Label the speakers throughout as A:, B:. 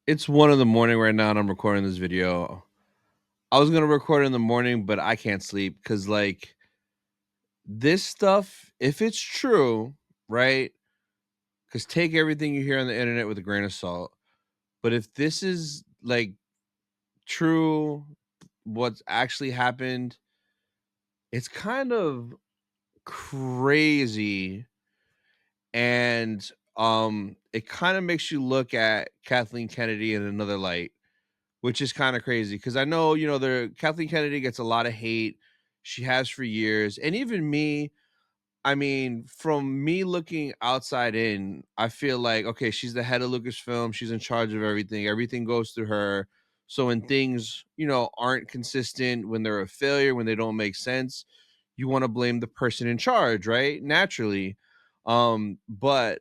A: It's 1 in the morning right now, and I'm recording this video. I was gonna record in the morning, but I can't sleep because, like, this stuff, if it's true, right? Because take everything you hear on the internet with a grain of salt. But if this is like true, what's actually happened, it's kind of crazy, and it kind of makes you look at Kathleen Kennedy in another light, which is kind of crazy because I know, the Kathleen Kennedy gets a lot of hate. She has for years. And even me, I mean, from me looking outside in, I feel like, okay, she's the head of Lucasfilm. She's in charge of everything. Everything goes through her. So when things, aren't consistent, when they're a failure, when they don't make sense, you want to blame the person in charge, right? Naturally. But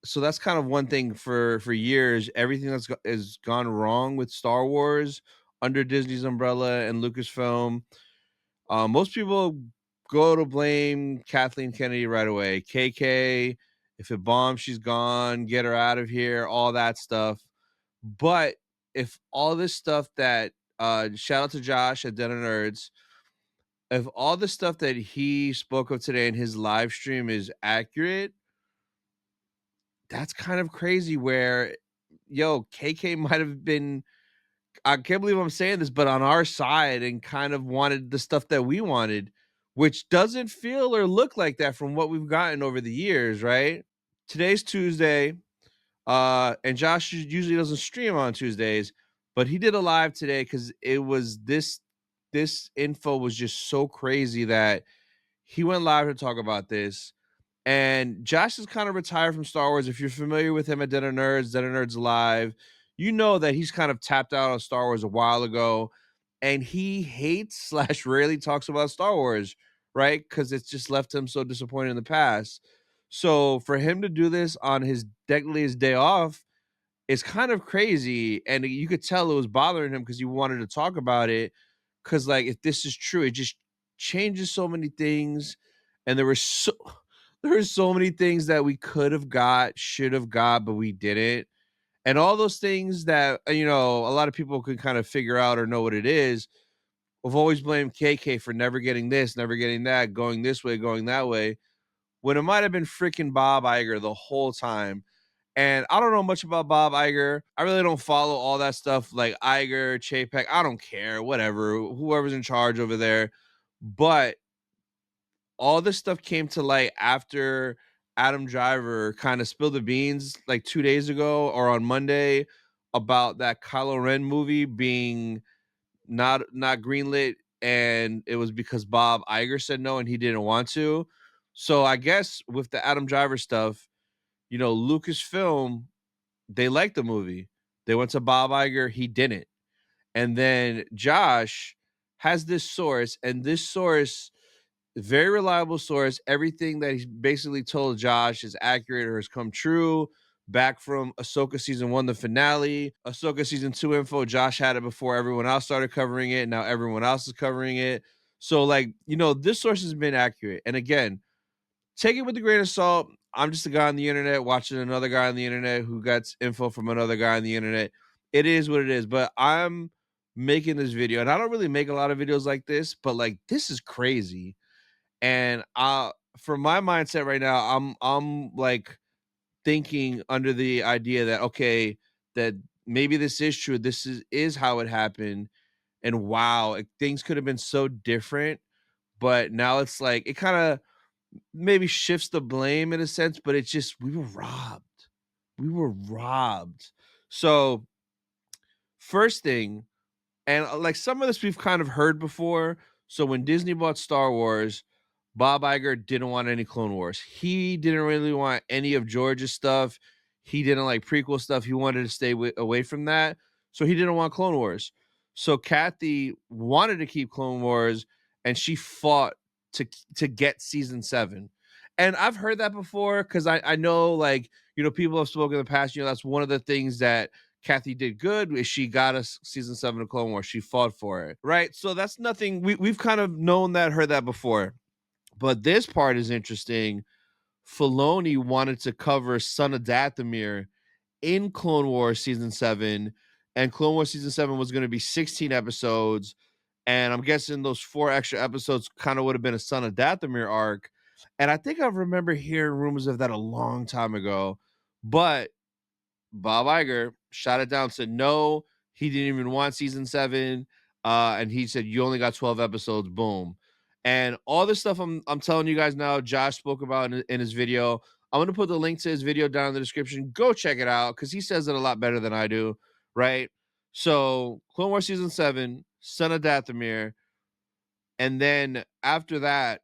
A: so that's kind of one thing for years. Everything has gone wrong with Star Wars under Disney's umbrella and Lucasfilm. Most people go to blame Kathleen Kennedy right away. KK, if it bombs, she's gone. Get her out of here. All that stuff. But if all this stuff that shout out to Josh at Den of Nerds, if all the stuff that he spoke of today in his live stream is accurate, that's kind of crazy where, KK might have been, I can't believe I'm saying this, but on our side and kind of wanted the stuff that we wanted, which doesn't feel or look like that from what we've gotten over the years, right? Today's Tuesday, and Josh usually doesn't stream on Tuesdays, but he did a live today because it was this info was just so crazy that he went live to talk about this. And Josh is kind of retired from Star Wars. If you're familiar with him at Den of Nerds Live, you know that he's kind of tapped out on Star Wars a while ago. And he hates slash rarely talks about Star Wars, right? Because it's just left him so disappointed in the past. So for him to do this on his technically his day off is kind of crazy. And you could tell it was bothering him because he wanted to talk about it. Because, like, if this is true, it just changes so many things. And there were so many things that we could have got, should have got, but we didn't. And all those things that, a lot of people could kind of figure out or know what it is. We've always blamed KK for never getting this, never getting that, going this way, going that way, when it might have been freaking Bob Iger the whole time. And I don't know much about Bob Iger. I really don't follow all that stuff like Iger, Chapek. I don't care, whatever, whoever's in charge over there. But all this stuff came to light after Adam Driver kind of spilled the beans like 2 days ago or on Monday about that Kylo Ren movie being not greenlit, and it was because Bob Iger said no and he didn't want to. So I guess with the Adam Driver stuff, Lucasfilm, they liked the movie. They went to Bob Iger, he didn't. And then Josh has this source, and this source, very reliable source. Everything that he's basically told Josh is accurate or has come true. Back from Ahsoka season 1, the finale, Ahsoka season 2 info. Josh had it before everyone else started covering it. Now everyone else is covering it. So, like, this source has been accurate. And again, take it with a grain of salt. I'm just a guy on the internet watching another guy on the internet who gets info from another guy on the internet. It is what it is. But I'm making this video, and I don't really make a lot of videos like this, but like, this is crazy. And for my mindset right now, I'm like thinking under the idea that, okay, that maybe this is true. This is how it happened. And wow, things could have been so different. But now it's like it kind of maybe shifts the blame in a sense, but it's just we were robbed. We were robbed. So first thing, and like some of this we've kind of heard before. So when Disney bought Star Wars, Bob Iger didn't want any Clone Wars. He didn't really want any of George's stuff. He didn't like prequel stuff. He wanted to stay away from that. So he didn't want Clone Wars. So Kathy wanted to keep Clone Wars, and she fought to get season 7. And I've heard that before because I know, like, people have spoken in the past. That's one of the things that Kathy did good is she got us season 7 of Clone Wars. She fought for it, right? So that's nothing. We've kind of known that, heard that before. But this part is interesting. Filoni wanted to cover Son of Dathomir in Clone Wars season 7, and Clone Wars season 7 was gonna be 16 episodes, and I'm guessing those 4 extra episodes kinda would have been a Son of Dathomir arc, and I think I remember hearing rumors of that a long time ago, but Bob Iger shot it down, said no, he didn't even want season 7, and he said, "You only got 12 episodes, boom." And all this stuff I'm telling you guys now, Josh spoke about in his video. I'm gonna put the link to his video down in the description. Go check it out because he says it a lot better than I do, right? So, Clone Wars season 7, Son of Dathomir, and then after that,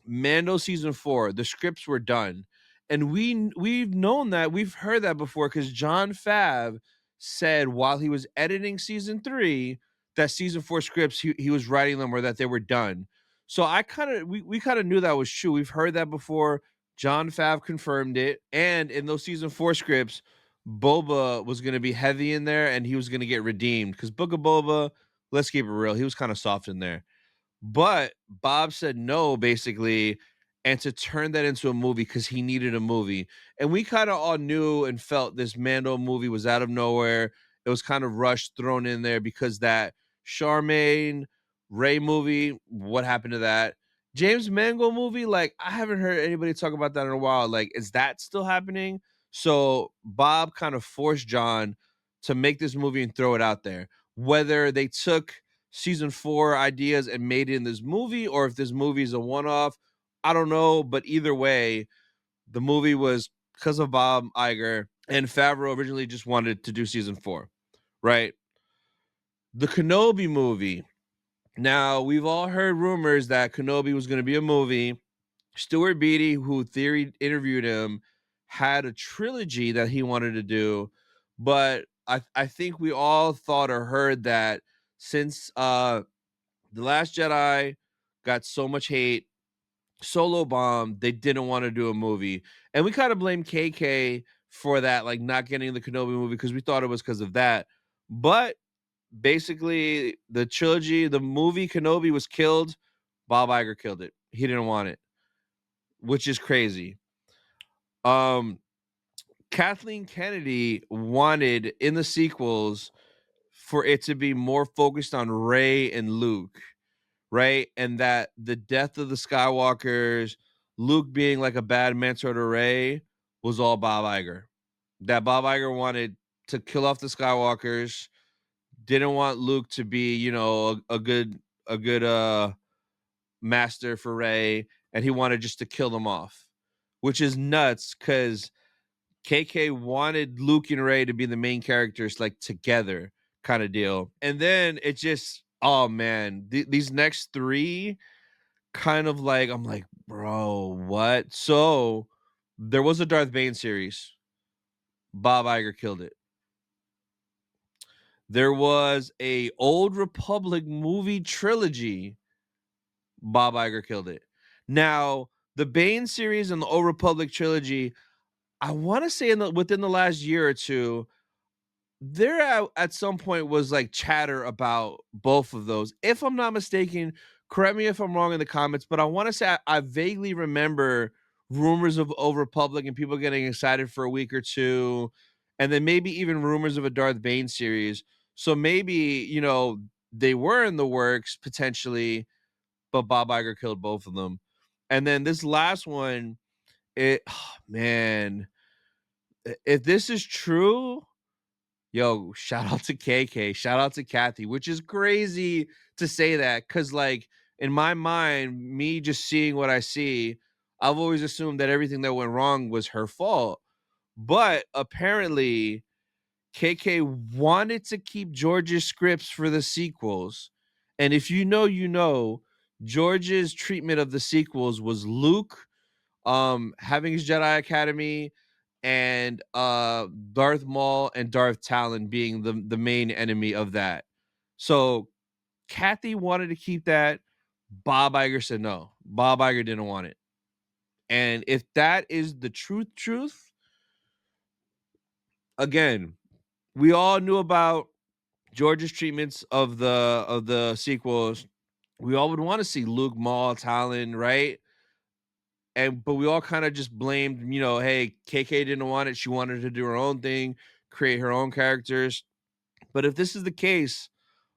A: Mando season 4, the scripts were done. And we've known that, we've heard that before because John Fav said while he was editing season 3 that season 4 scripts he was writing them or that they were done. So I kind of we kind of knew that was true. We've heard that before. John Fav confirmed it. And in those season 4 scripts, Boba was going to be heavy in there and he was going to get redeemed because Book of Boba, let's keep it real, he was kind of soft in there. But Bob said no, basically, and to turn that into a movie because he needed a movie. And we kind of all knew and felt this Mando movie was out of nowhere. It was kind of rushed, thrown in there because that Charmaine Ray movie, what happened to that? James Mangold movie, like I haven't heard anybody talk about that in a while. Like, is that still happening? So Bob kind of forced John to make this movie and throw it out there. Whether they took season 4 ideas and made it in this movie, or if this movie is a one-off, I don't know. But either way, the movie was because of Bob Iger, and Favreau originally just wanted to do season 4, right? The Kenobi movie. Now, we've all heard rumors that Kenobi was going to be a movie. Stuart Beatty, who Theory interviewed him, had a trilogy that he wanted to do, but I think we all thought or heard that since The Last Jedi got so much hate, Solo bombed, they didn't want to do a movie. And we kind of blame KK for that, like not getting the Kenobi movie because we thought it was because of that. But basically, the trilogy, the movie Kenobi was killed. Bob Iger killed it. He didn't want it, which is crazy. Um, Kathleen Kennedy wanted in the sequels for it to be more focused on Rey and Luke, right? And that the death of the Skywalkers, Luke being like a bad mentor to Rey, was all Bob Iger. That Bob Iger wanted to kill off the Skywalkers, didn't want Luke to be, a good master for Rey, and he wanted just to kill them off, which is nuts because KK wanted Luke and Rey to be the main characters, like together, kind of deal. And then it just, oh man, these next 3 kind of like, I'm like, bro, what? So there was a Darth Bane series. Bob Iger killed it. There was a Old Republic movie trilogy. Bob Iger killed it. Now, the Bane series and the Old Republic trilogy, I want to say within the last year or two, there at some point was like chatter about both of those. If I'm not mistaken, correct me if I'm wrong in the comments, but I want to say I vaguely remember rumors of Old Republic and people getting excited for a week or two, and then maybe even rumors of a Darth Bane series. So maybe, they were in the works potentially, but Bob Iger killed both of them. And then this last one, man, if this is true, yo, shout out to KK, shout out to Kathy, which is crazy to say that because, like, in my mind, me just seeing what I see, I've always assumed that everything that went wrong was her fault. But apparently, KK wanted to keep George's scripts for the sequels. And if you know, George's treatment of the sequels was Luke having his Jedi Academy and Darth Maul and Darth Talon being the main enemy of that. So Kathy wanted to keep that. Bob Iger said no. Bob Iger didn't want it. And if that is the truth, again, we all knew about George's treatments of the sequels. We all would want to see Luke, Maul, Talon, right? and but we all kind of just blamed, hey, KK didn't want it. She wanted to do her own thing, create her own characters. But if this is the case,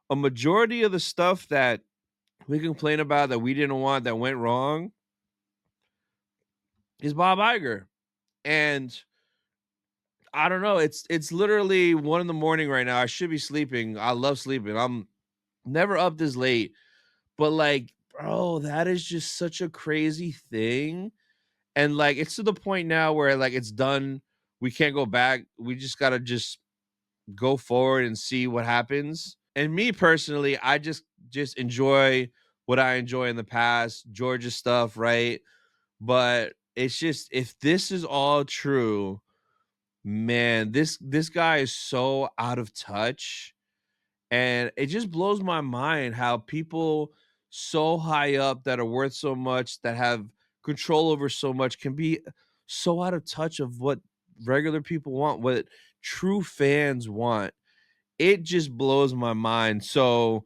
A: a majority of the stuff that we complain about that we didn't want that went wrong is Bob Iger. And I don't know. It's literally 1 in the morning right now. I should be sleeping. I love sleeping. I'm never up this late. But like, bro, that is just such a crazy thing. And like it's to the point now where like it's done. We can't go back. We just gotta just go forward and see what happens. And me personally, I just enjoy what I enjoy in the past, Georgia stuff, right? But it's just if this is all true, man, this guy is so out of touch, and it just blows my mind how people so high up that are worth so much, that have control over so much, can be so out of touch of what regular people want, what true fans want. It just blows my mind. So,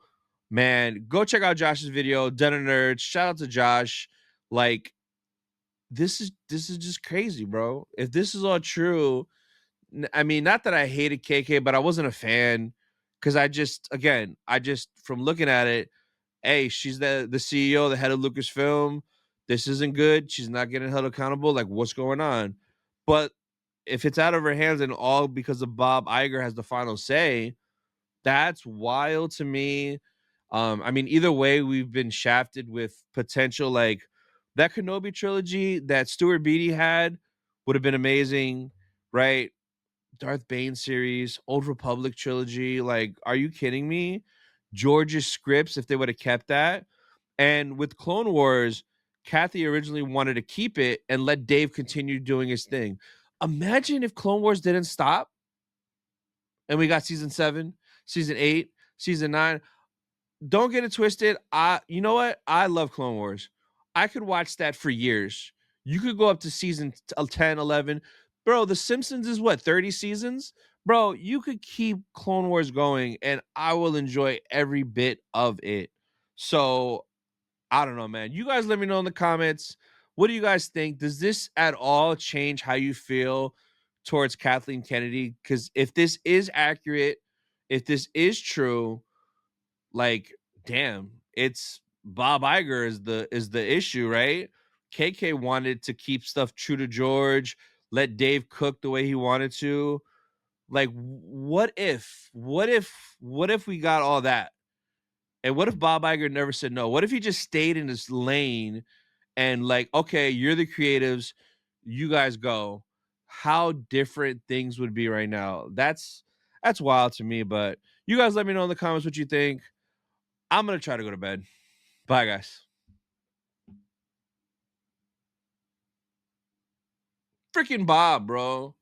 A: man, go check out Josh's video, Den of Nerds. Shout out to Josh. Like, this is just crazy, bro. If this is all true, I mean, not that I hated KK, but I wasn't a fan because I just from looking at it, hey, she's the CEO, the head of Lucasfilm. This isn't good. She's not getting held accountable. Like, what's going on? But if it's out of her hands and all because of Bob Iger has the final say, that's wild to me. I mean, either way, we've been shafted with potential. Like that Kenobi trilogy that Stuart Beatty had would have been amazing, right? Darth Bane series, Old Republic trilogy. Like, are you kidding me? George's scripts, if they would have kept that. And with Clone Wars, Kathy originally wanted to keep it and let Dave continue doing his thing. Imagine if Clone Wars didn't stop and we got season 7, season 8, season 9. Don't get it twisted. You know what? I love Clone Wars. I could watch that for years. You could go up to season 10, 11. Bro, The Simpsons is what, 30 seasons? Bro, you could keep Clone Wars going and I will enjoy every bit of it. So, I don't know, man. You guys let me know in the comments. What do you guys think? Does this at all change how you feel towards Kathleen Kennedy? Because if this is accurate, if this is true, like, damn, it's Bob Iger is the issue, right? KK wanted to keep stuff true to George, let Dave cook the way he wanted to. Like, what if we got all that? And what if Bob Iger never said no? What if he just stayed in his lane and like, okay, you're the creatives, you guys go? How different things would be right now. That's wild to me, but you guys let me know in the comments what you think. I'm gonna try to go to bed. Bye, guys. Freaking Bob, bro.